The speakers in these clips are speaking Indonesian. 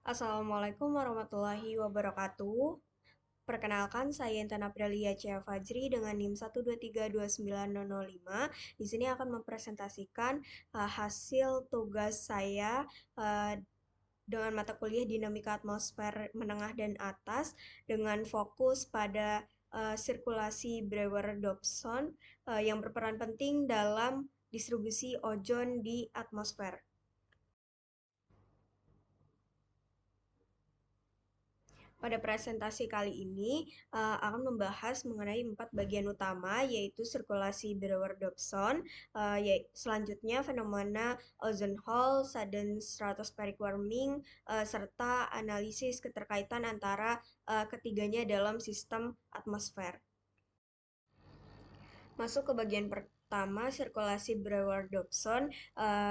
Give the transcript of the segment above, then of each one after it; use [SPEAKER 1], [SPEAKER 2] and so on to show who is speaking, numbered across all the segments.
[SPEAKER 1] Assalamualaikum warahmatullahi wabarakatuh. Perkenalkan, saya Intan Aprilia Cia Fajri dengan NIM 1232905. Di sini akan mempresentasikan hasil tugas saya uh, dengan mata kuliah Dinamika Atmosfer Menengah dan Atas dengan fokus pada sirkulasi Brewer-Dobson yang berperan penting dalam distribusi ozon di atmosfer. Pada presentasi kali ini akan membahas mengenai 4 bagian utama, yaitu sirkulasi Brewer-Dobson, selanjutnya fenomena ozone hole, sudden stratospheric warming, serta analisis keterkaitan antara ketiganya dalam sistem atmosfer. Masuk ke bagian pertama, sirkulasi Brewer-Dobson,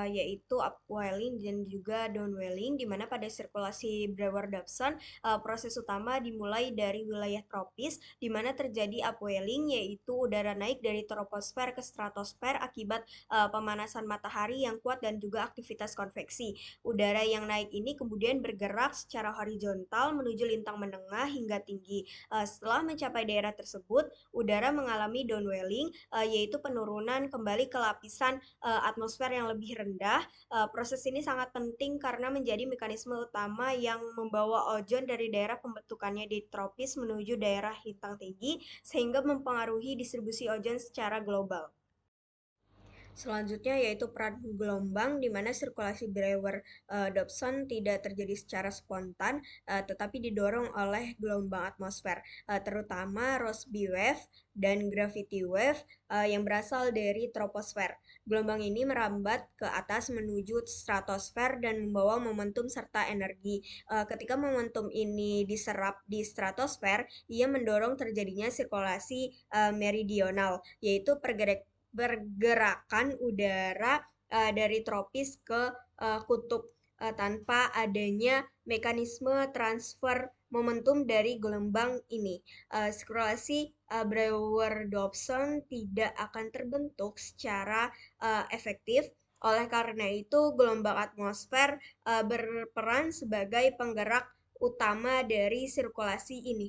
[SPEAKER 1] yaitu upwelling dan juga downwelling, di mana pada sirkulasi Brewer-Dobson, proses utama dimulai dari wilayah tropis, di mana terjadi upwelling, yaitu udara naik dari troposfer ke stratosfer akibat pemanasan matahari yang kuat dan juga aktivitas konveksi. Udara yang naik ini kemudian bergerak secara horizontal menuju lintang menengah hingga tinggi. Setelah mencapai daerah tersebut, udara mengalami downwelling, yaitu penurunan kembali ke lapisan atmosfer yang lebih rendah. Proses ini sangat penting karena menjadi mekanisme utama yang membawa ozon dari daerah pembentukannya di tropis menuju daerah lintang tinggi, sehingga mempengaruhi distribusi ozon secara global. Selanjutnya yaitu peran gelombang, di mana sirkulasi Brewer-Dobson tidak terjadi secara spontan, tetapi didorong oleh gelombang atmosfer, terutama Rossby wave dan gravity wave yang berasal dari troposfer. Gelombang ini merambat ke atas menuju stratosfer dan membawa momentum serta energi. Ketika momentum ini diserap di stratosfer, ia mendorong terjadinya sirkulasi meridional, yaitu pergerakan udara dari tropis ke kutub tanpa adanya mekanisme transfer momentum dari gelombang ini. Sirkulasi Brewer-Dobson tidak akan terbentuk secara efektif. Oleh karena itu, gelombang atmosfer berperan sebagai penggerak utama dari sirkulasi ini.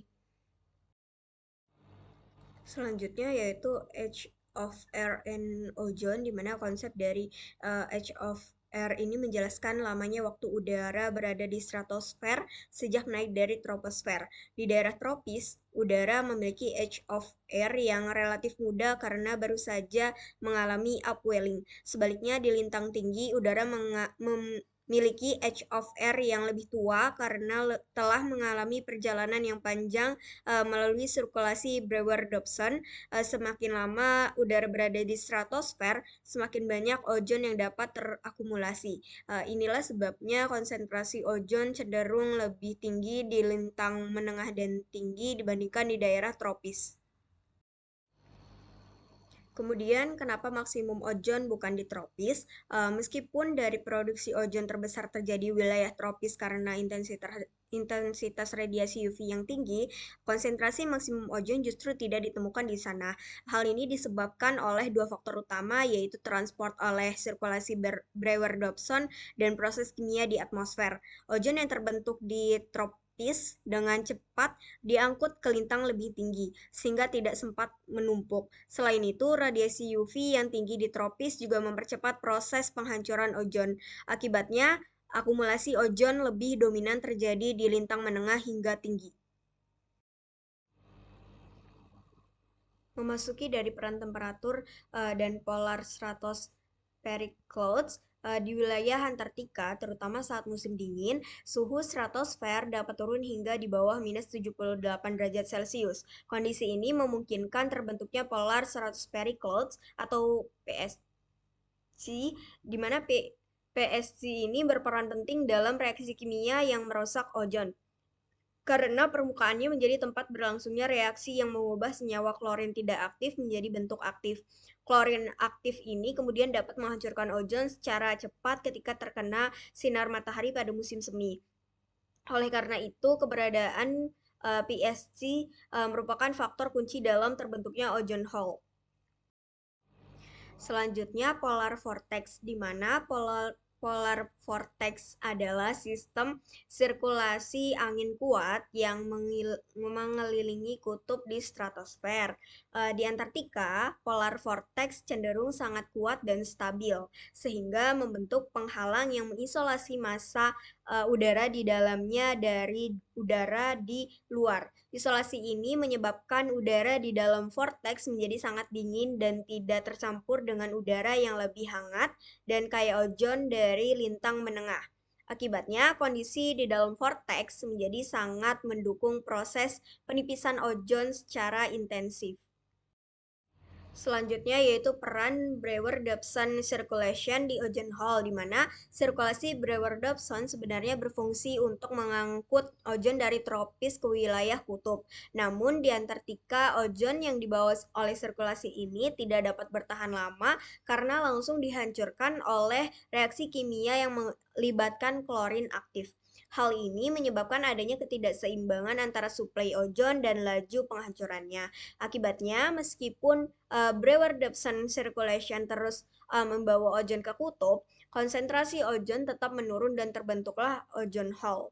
[SPEAKER 1] Selanjutnya yaitu Age of Air and Ozone, di mana konsep dari Age of Air ini menjelaskan lamanya waktu udara berada di stratosfer sejak naik dari troposfer. Di daerah tropis, udara memiliki age of air yang relatif muda karena baru saja mengalami upwelling. Sebaliknya, di lintang tinggi, udara memiliki age of air yang lebih tua karena telah mengalami perjalanan yang panjang melalui sirkulasi Brewer-Dobson. Semakin lama udara berada di stratosfer, semakin banyak ozon yang dapat terakumulasi. Inilah sebabnya konsentrasi ozon cenderung lebih tinggi di lintang menengah dan tinggi dibandingkan di daerah tropis. Kemudian, kenapa maksimum ozon bukan di tropis? Meskipun dari produksi ozon terbesar terjadi wilayah tropis karena intensitas radiasi UV yang tinggi, konsentrasi maksimum ozon justru tidak ditemukan di sana. Hal ini disebabkan oleh dua faktor utama, yaitu transport oleh sirkulasi Brewer-Dobson dan proses kimia di atmosfer. Ozon yang terbentuk di tropis dengan cepat diangkut ke lintang lebih tinggi, sehingga tidak sempat menumpuk. Selain itu, radiasi UV yang tinggi di tropis juga mempercepat proses penghancuran ozon. Akibatnya, akumulasi ozon lebih dominan terjadi di lintang menengah hingga tinggi. Memasuki dari peran temperatur dan polar stratospheric clouds, di wilayah Antartika, terutama saat musim dingin, suhu stratosfer dapat turun hingga di bawah minus 78 derajat Celcius. Kondisi ini memungkinkan terbentuknya polar stratospheric clouds atau PSC, di mana PSC ini berperan penting dalam reaksi kimia yang merusak ozon, karena permukaannya menjadi tempat berlangsungnya reaksi yang mengubah senyawa klorin tidak aktif menjadi bentuk aktif. Klorin aktif ini kemudian dapat menghancurkan ozon secara cepat ketika terkena sinar matahari pada musim semi. Oleh karena itu, keberadaan PSC merupakan faktor kunci dalam terbentuknya ozone hole. Selanjutnya, polar vortex, di mana Polar vortex adalah sistem sirkulasi angin kuat yang mengelilingi kutub di stratosfer. Di Antartika, polar vortex cenderung sangat kuat dan stabil, sehingga membentuk penghalang yang mengisolasi massa udara di dalamnya dari udara di luar. Isolasi ini menyebabkan udara di dalam vortex menjadi sangat dingin dan tidak tercampur dengan udara yang lebih hangat dan kaya ozon dari lintang menengah. Akibatnya, kondisi di dalam vortex menjadi sangat mendukung proses penipisan ozon secara intensif. Selanjutnya yaitu peran Brewer-Dobson circulation di ozone hole, di mana sirkulasi Brewer-Dobson sebenarnya berfungsi untuk mengangkut ozon dari tropis ke wilayah kutub. Namun di Antartika, ozon yang dibawa oleh sirkulasi ini tidak dapat bertahan lama karena langsung dihancurkan oleh reaksi kimia yang melibatkan klorin aktif. Hal ini menyebabkan adanya ketidakseimbangan antara suplai ozon dan laju penghancurannya. Akibatnya, meskipun Brewer-Dobson circulation terus membawa ozon ke kutub, konsentrasi ozon tetap menurun dan terbentuklah ozone hole.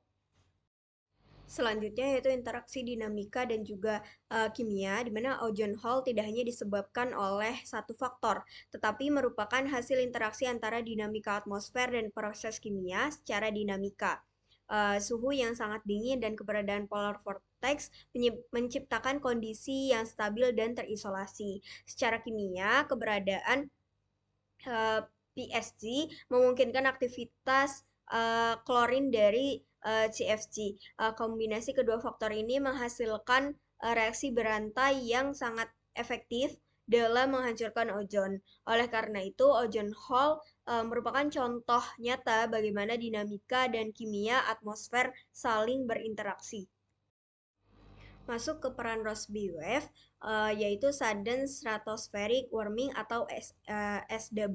[SPEAKER 1] Selanjutnya yaitu interaksi dinamika dan juga kimia, di mana ozone hole tidak hanya disebabkan oleh satu faktor, tetapi merupakan hasil interaksi antara dinamika atmosfer dan proses kimia secara dinamika. Suhu yang sangat dingin dan keberadaan polar vortex menciptakan kondisi yang stabil dan terisolasi. Secara kimia, keberadaan PSG memungkinkan aktivitas klorin dari CFC. Kombinasi kedua faktor ini menghasilkan reaksi berantai yang sangat efektif dalam menghancurkan ozon. Oleh karena itu, ozone hole merupakan contoh nyata bagaimana dinamika dan kimia atmosfer saling berinteraksi. Masuk ke peran Rossby wave, yaitu sudden stratospheric warming atau SW,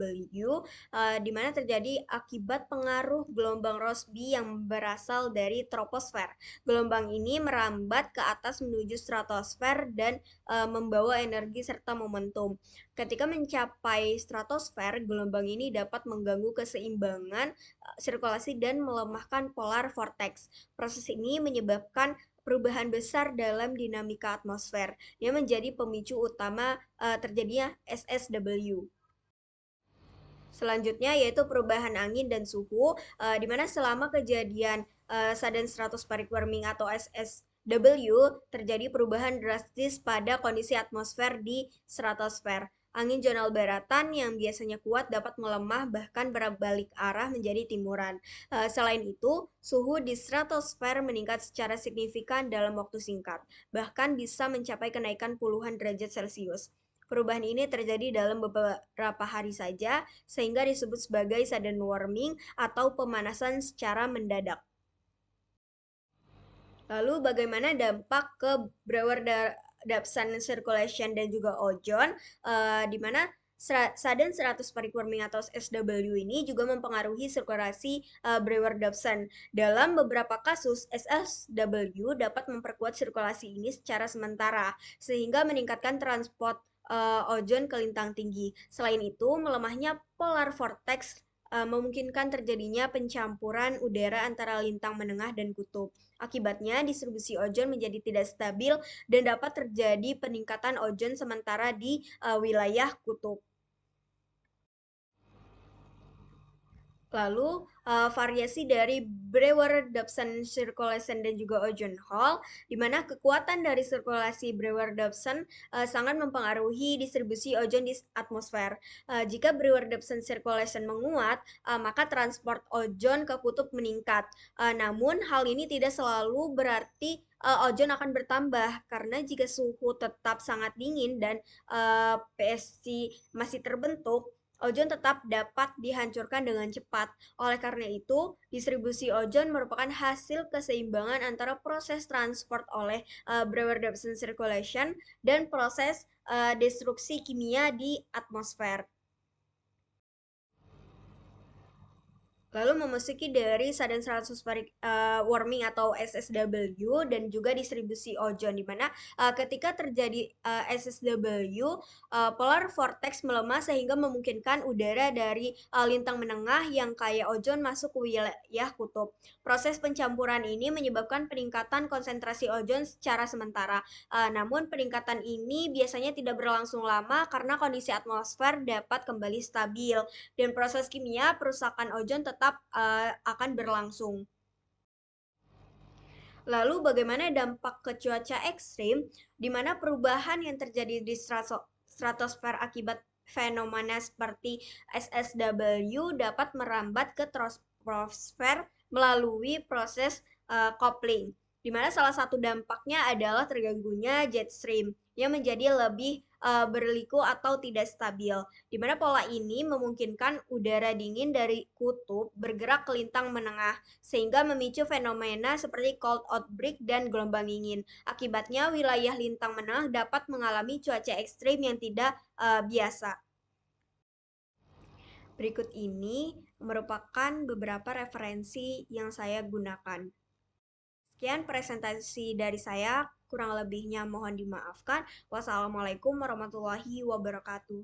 [SPEAKER 1] di mana terjadi akibat pengaruh gelombang Rossby yang berasal dari troposfer. Gelombang ini merambat ke atas menuju stratosfer dan membawa energi serta momentum. Ketika mencapai stratosfer, gelombang ini dapat mengganggu keseimbangan sirkulasi dan melemahkan polar vortex. Proses ini menyebabkan perubahan besar dalam dinamika atmosfer yang menjadi pemicu utama terjadinya SSW. Selanjutnya yaitu perubahan angin dan suhu, di mana selama kejadian sudden stratospheric warming atau SSW terjadi perubahan drastis pada kondisi atmosfer di stratosfer. Angin zonal baratan yang biasanya kuat dapat melemah bahkan berbalik arah menjadi timuran. Selain itu, suhu di stratosfer meningkat secara signifikan dalam waktu singkat, bahkan bisa mencapai kenaikan puluhan derajat Celcius. Perubahan ini terjadi dalam beberapa hari saja, sehingga disebut sebagai sudden warming atau pemanasan secara mendadak. Lalu bagaimana dampak ke Brewer-Dobson circulation dan juga ozon, di mana sudden stratospheric warming atau SW ini juga mempengaruhi sirkulasi Brewer-Dobson. Dalam beberapa kasus, SSW dapat memperkuat sirkulasi ini secara sementara, sehingga meningkatkan transport ozon ke lintang tinggi. Selain itu, melemahnya polar vortex memungkinkan terjadinya pencampuran udara antara lintang menengah dan kutub. Akibatnya, distribusi ozon menjadi tidak stabil dan dapat terjadi peningkatan ozon sementara di wilayah kutub. Lalu variasi dari Brewer-Dobson circulation dan juga ozone hole, di mana kekuatan dari sirkulasi Brewer-Dobson sangat mempengaruhi distribusi ozon di atmosfer. Jika Brewer-Dobson circulation menguat, maka transport ozon ke kutub meningkat. Namun hal ini tidak selalu berarti ozon akan bertambah, karena jika suhu tetap sangat dingin dan PSG masih terbentuk, ozon tetap dapat dihancurkan dengan cepat. Oleh karena itu, distribusi ozon merupakan hasil keseimbangan antara proses transport oleh Brewer-Dobson circulation dan proses destruksi kimia di atmosfer. Lalu memasuki dari sudden stratospheric warming atau SSW dan juga distribusi ozon di mana ketika terjadi SSW, polar vortex melemah sehingga memungkinkan udara dari lintang menengah yang kaya ozon masuk ke wilayah kutub. Proses pencampuran ini menyebabkan peningkatan konsentrasi ozon secara sementara. Namun peningkatan ini biasanya tidak berlangsung lama karena kondisi atmosfer dapat kembali stabil dan proses kimia perusakan ozon tetap akan berlangsung. Lalu bagaimana dampak ke cuaca ekstrim, di mana perubahan yang terjadi di stratosfer akibat fenomena seperti SSW dapat merambat ke troposfer melalui proses coupling. Di mana salah satu dampaknya adalah terganggunya jet stream yang menjadi lebih berliku atau tidak stabil. Di mana pola ini memungkinkan udara dingin dari kutub bergerak ke lintang menengah sehingga memicu fenomena seperti cold outbreak dan gelombang dingin. Akibatnya wilayah lintang menengah dapat mengalami cuaca ekstrim yang tidak biasa. Berikut ini merupakan beberapa referensi yang saya gunakan. Sekian presentasi dari saya, kurang lebihnya mohon dimaafkan. Wassalamualaikum warahmatullahi wabarakatuh.